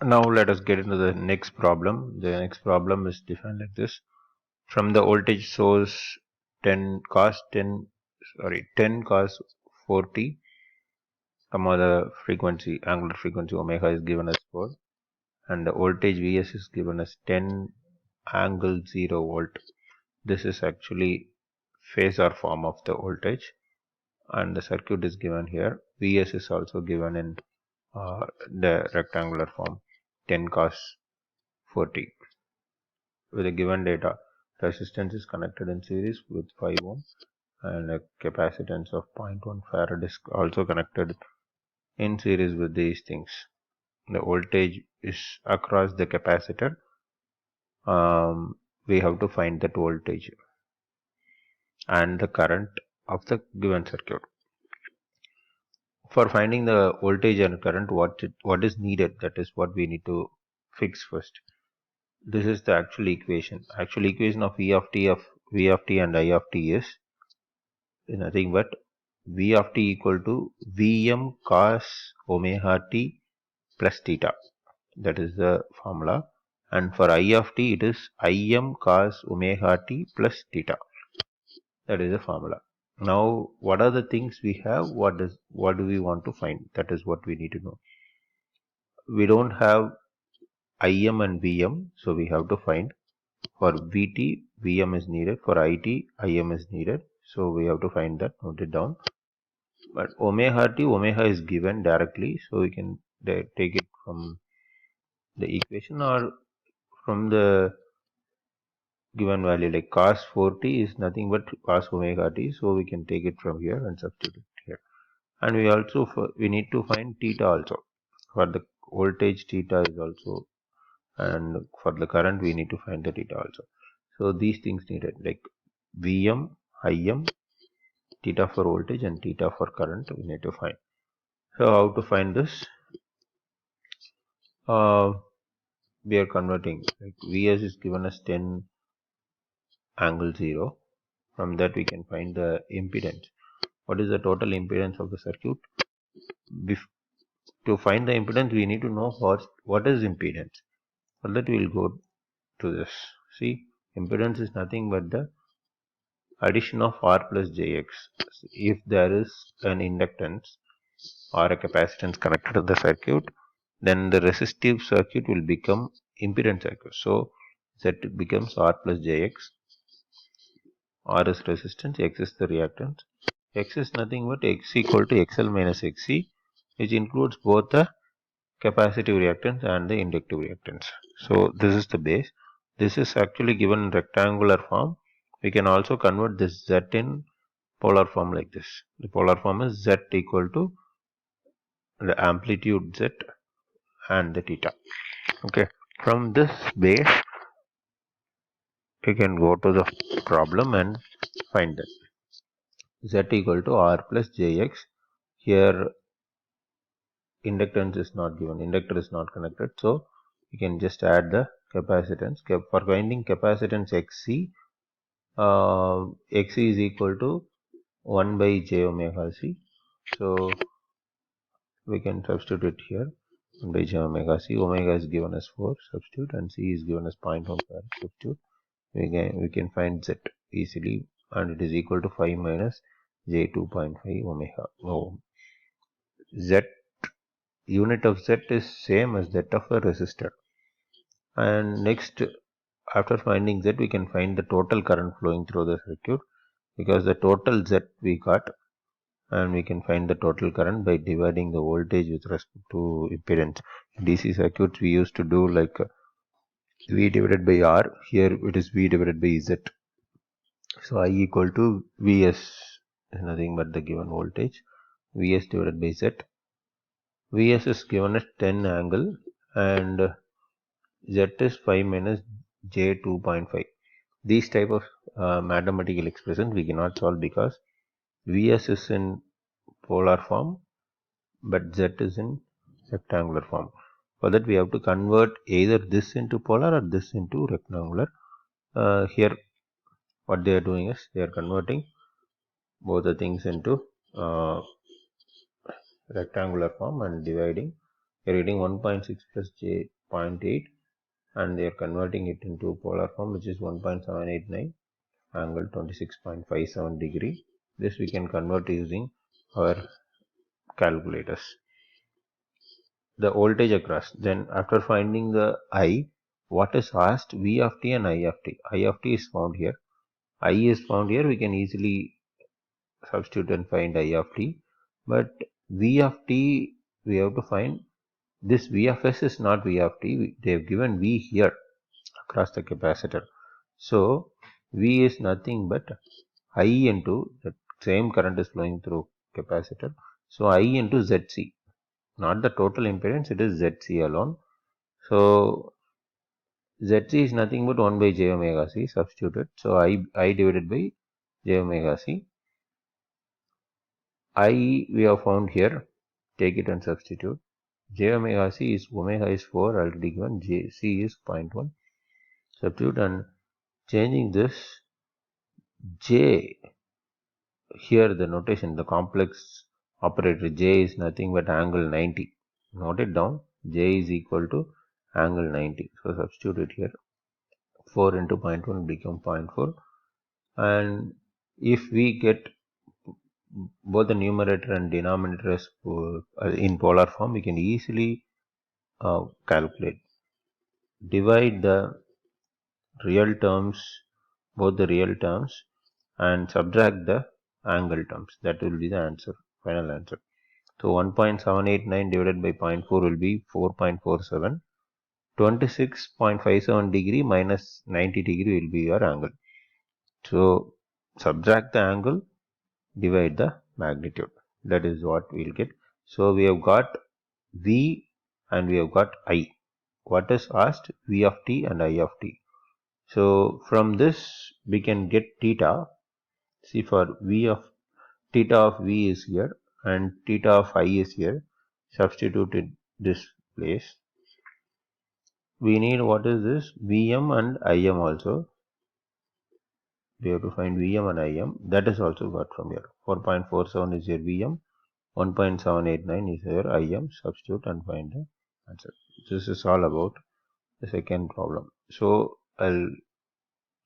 Now let us get into the next problem. The next problem is defined like this. From the voltage source 10 cos 4t, the frequency, angular frequency omega is given as 4, and the voltage Vs is given as 10 angle 0 volt. This is actually phasor form of the voltage, and the circuit is given here. Vs is also given in the rectangular form, 10 cos 4t. With the given data, resistance is connected in series with 5 ohm, and a capacitance of 0.1 farad is also connected in series with these things. The voltage is across the capacitor. We have to find that voltage and the current of the given circuit. For finding the voltage and current, what is needed, that is what we need to fix first. This is the actual equation. Actual equation of V of t and I of t is nothing but V of t equal to Vm cos omega t plus theta. That is the formula. And for I of t, it is Im cos omega t plus theta. That is the formula. Now, what are the things we have? What do we want to find? That is what we need to know. We don't have Im and Vm, so we have to find. For Vt, Vm is needed. For It, Im is needed. So we have to find that. Note it down. But omega is given directly, so we can take it from the equation or from the given value, like cos 4t is nothing but cos omega t, so we can take it from here and substitute here. And we need to find theta also. For the voltage, theta is also, and for the current we need to find the theta also. So these things needed, like Vm, Im, theta for voltage and theta for current, we need to find. So how to find this? We are converting, like Vs is given as 10 angle 0. From that we can find the impedance. What is the total impedance of the circuit? To find the impedance, we need to know what is impedance. For that we will go to this. See, impedance is nothing but the addition of R plus Jx. If there is an inductance or a capacitance connected to the circuit, then the resistive circuit will become impedance circuit. So Z becomes R plus Jx. R is resistance, X is the reactance. X is nothing but X equal to XL minus XC, which includes both the capacitive reactance and the inductive reactance. So this is the base. This is actually given in rectangular form. We can also convert this Z in polar form like this. The polar form is Z equal to the amplitude Z and the theta. Okay. From this base, we can go to the problem and find that Z equal to R plus Jx. Here inductance is not given, inductor is not connected, so you can just add the capacitance. For finding capacitance Xc, Xc is equal to 1 by j omega c, so we can substitute here 1 by j omega c. Omega is given as 4, substitute, and c is given as 0.1 farad, substitute. We can find z easily, and it is equal to 5 minus j 2.5 omega ohm. Z unit of Z is same as that of a resistor. And next, after finding Z, we can find the total current flowing through the circuit, because the total Z we got, and we can find the total current by dividing the voltage with respect to impedance. In DC circuits, we used to do like V divided by R. Here it is V divided by Z. So I equal to Vs is nothing but the given voltage, Vs divided by Z. Vs is given as 10 angle, and Z is 5 minus J 2.5. These type of mathematical expressions we cannot solve because Vs is in polar form but Z is in rectangular form. For that we have to convert either this into polar or this into rectangular. Here what they are doing is they are converting both the things into rectangular form and dividing You're getting 1.6 plus j 0.8, and they are converting it into polar form, which is 1.789 angle 26.57 degree. This we can convert using our calculators. The voltage across. Then after finding the I, what is asked? V of t and I of t. I of t is found here. I is found here. We can easily substitute and find I of t. But V of t, we have to find. This V of s is not V of t. They have given V here across the capacitor. So V is nothing but I into the same current is flowing through capacitor. So I into ZC. Not the total impedance, it is ZC alone. So ZC is nothing but 1 by j omega c substituted. So I divided by j omega c. I we have found here. Take it and substitute. J omega c is omega is 4 already given. J c is 0.1. Substitute and changing this j here the notation, the complex operator j is nothing but angle 90. Note it down. J is equal to angle 90. So substitute it here. 4 into 0.1 become 0.4. And if we get both the numerator and denominator as in polar form, we can easily calculate. Divide the real terms, both the real terms, and subtract the angle terms. That will be the answer, final answer. So 1.789 divided by 0.4 will be 4.47. 26.57 degree minus 90 degree will be your angle. So subtract the angle, divide the magnitude. That is what we'll get. So we have got V and we have got I. What is asked? V of t and I of t. So from this we can get theta. See, for V of theta of V is here and theta of I is here. Substitute it this place. We need, what is this? Vm and Im also. We have to find Vm and Im. That is also got from here. 4.47 is your Vm. 1.789 is your Im. Substitute and find the answer. This is all about the second problem. So I'll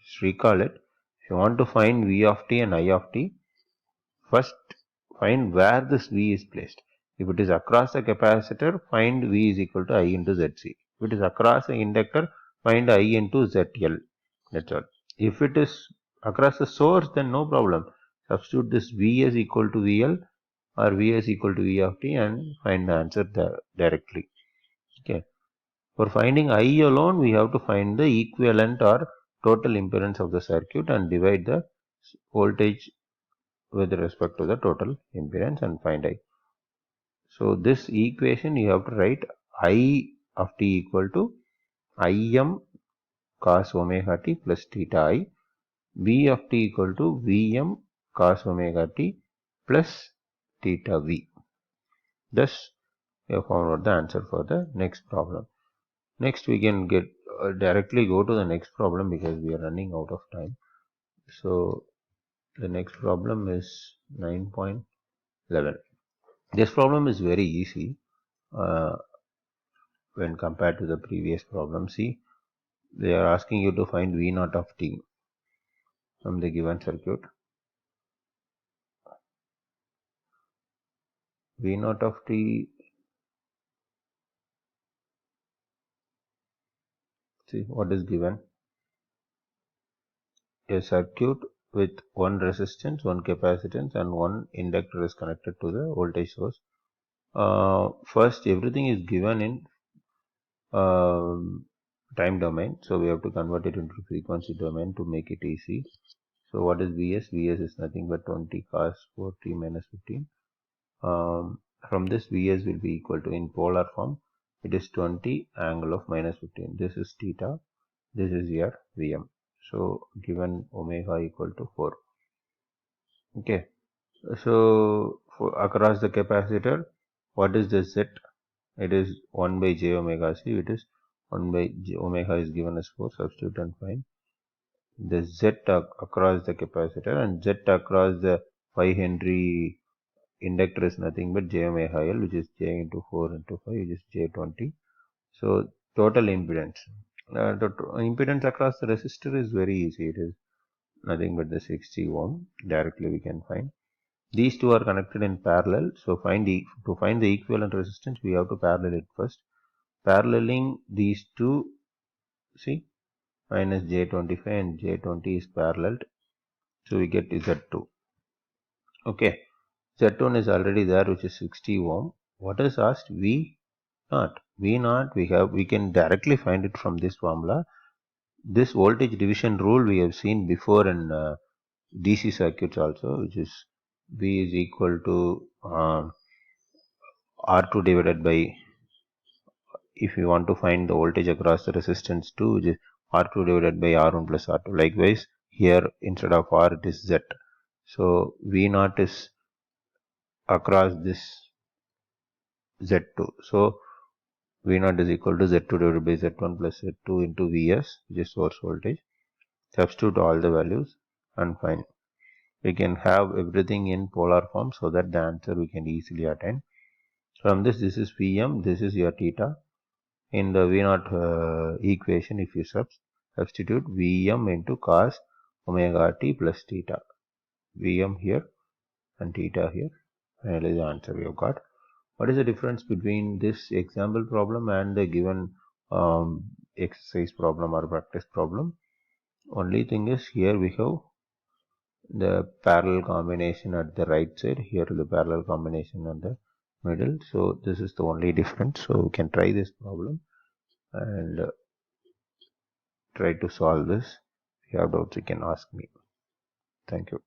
just recall it. If you want to find V of t and I of t, first find where this V is placed. If it is across the capacitor, find V is equal to I into ZC. If it is across the inductor, find I into ZL. That's all. If it is across the source, then no problem. Substitute this V is equal to VL or V is equal to V of t and find the answer directly. Okay. For finding I alone, we have to find the equivalent or total impedance of the circuit and divide the voltage with respect to the total impedance and find I. So this equation you have to write I of t equal to Im cos omega t plus theta I. V of t equal to Vm cos omega t plus theta V. Thus, we have found out the answer for the next problem. Next, we can get directly go to the next problem because we are running out of time. So, the next problem is 9.11. This problem is very easy when compared to the previous problem. See, they are asking you to find V naught of t from the given circuit. V naught of t, see what is given. A circuit with one resistance, one capacitance and one inductor is connected to the voltage source. First, everything is given in time domain, so we have to convert it into frequency domain to make it easy. So what is Vs? Vs is nothing but 20 cos 4t minus 15. From this, Vs will be equal to, in polar form, it is 20 angle of minus 15. This is theta. This is your Vm. So given omega equal to 4. Okay. So across the capacitor, what is the Z? It is 1 by j omega c. It is 1 by j omega is given as 4. Substitute and find the Z across the capacitor and Z across the 5 Henry inductor is nothing but j omega L, which is j into 4 into 5, which is j20. So total impedance. The impedance across the resistor is very easy. It is nothing but the 60 ohm. Directly we can find. These two are connected in parallel. So to find the equivalent resistance, we have to parallel it first. Paralleling these two, see, minus j25 and j20 is paralleled. So we get Z2. Okay. Z1 is already there, which is 60 ohm. What is asked? V naught. V naught we can directly find it from this formula. This voltage division rule we have seen before in DC circuits also, which is V is equal to R2 divided by, if you want to find the voltage across the resistance 2, which is R2 divided by R1 plus R2. Likewise, here instead of R it is Z. So V naught is across this Z2. So V naught is equal to Z2 divided by Z1 plus Z2 into Vs, which is source voltage. Substitute all the values and find. We can have everything in polar form so that the answer we can easily attain. From this is Vm, this is your theta. In the V naught equation, if you substitute Vm into cos omega t plus theta. Vm here and theta here. Finally, the answer we have got. What is the difference between this example problem and the given exercise problem or practice problem? Only thing is here we have the parallel combination at the right side, here the parallel combination on the middle. So this is the only difference. So we can try this problem and try to solve this. If you have doubts, you can ask me. Thank you.